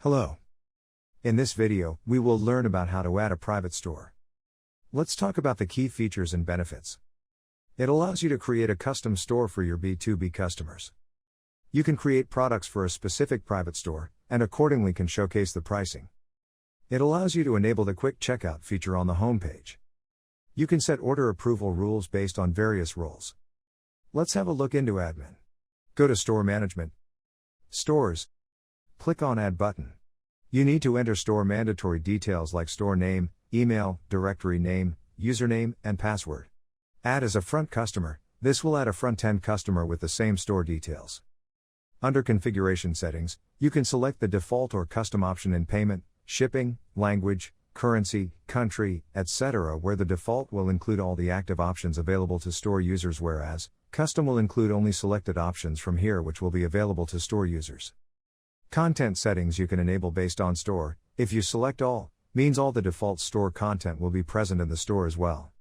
Hello. In this video, we will learn about how to add a private store. Let's talk about the key features and benefits. It allows you to create a custom store for your B2B customers. You can create products for a specific private store, and accordingly can showcase the pricing. It allows you to enable the quick checkout feature on the homepage. You can set order approval rules based on various roles. Let's have a look into admin. Go to Store Management, Stores. Click on Add button. You need to enter store mandatory details like store name, email, directory name, username, and password. Add as a front customer. This will add a front-end customer with the same store details. Under Configuration Settings, you can select the default or custom option in payment, shipping, language, currency, country, etc., where the default will include all the active options available to store users, whereas custom will include only selected options from here which will be available to store users. Content settings you can enable based on store. If you select all, means all the default store content will be present in the store as well.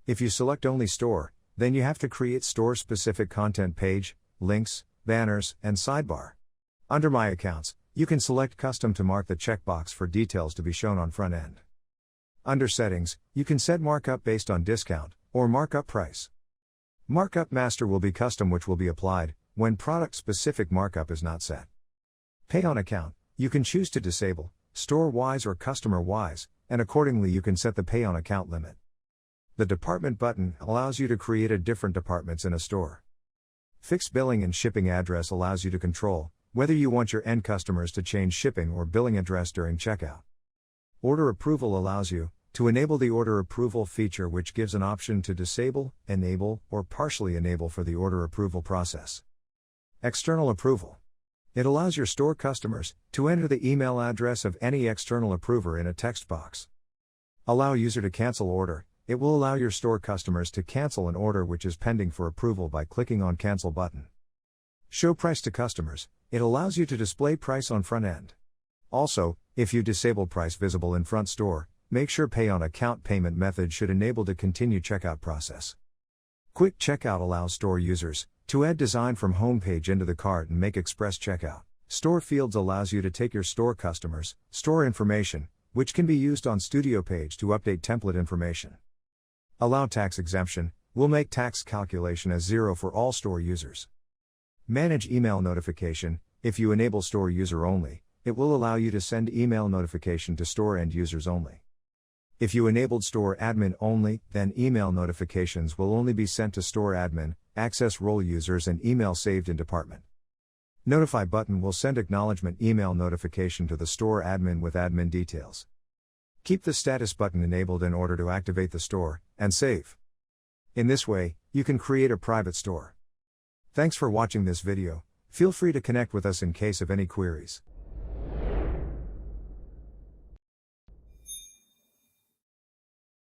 If you select only store, then you have to create store-specific content page, links, banners, and sidebar. Under My Accounts, you can select custom to mark the checkbox for details to be shown on front end. Under Settings, you can set markup based on discount, or markup price. Markup master will be custom, which will be applied when product-specific markup is not set. Pay on account, you can choose to disable, store-wise or customer-wise, and accordingly you can set the pay on account limit. The department button allows you to create a different departments in a store. Fixed billing and shipping address allows you to control whether you want your end customers to change shipping or billing address during checkout. Order approval allows you to enable the order approval feature, which gives an option to disable, enable, or partially enable for the order approval process. External approval. It allows your store customers to enter the email address of any external approver in a text box. Allow user to cancel order. It will allow your store customers to cancel an order which is pending for approval by clicking on Cancel button. Show price to customers. It allows you to display price on front end. Also, if you disable price visible in front store, make sure pay on account payment method should enable to continue checkout process. Quick checkout allows store users to add design from homepage into the cart and make express checkout. Store fields allows you to take your store customers' store information, which can be used on Studio page to update template information. Allow tax exemption, will make tax calculation as 0 for all store users. Manage email notification. If you enable store user only, it will allow you to send email notification to store end users only. If you enabled store admin only, then email notifications will only be sent to store admin, access role users, and email saved in department. Notify button will send acknowledgement email notification to the store admin with admin details. Keep the status button enabled in order to activate the store and save. In this way, you can create a private store. Thanks for watching this video. Feel free to connect with us in case of any queries.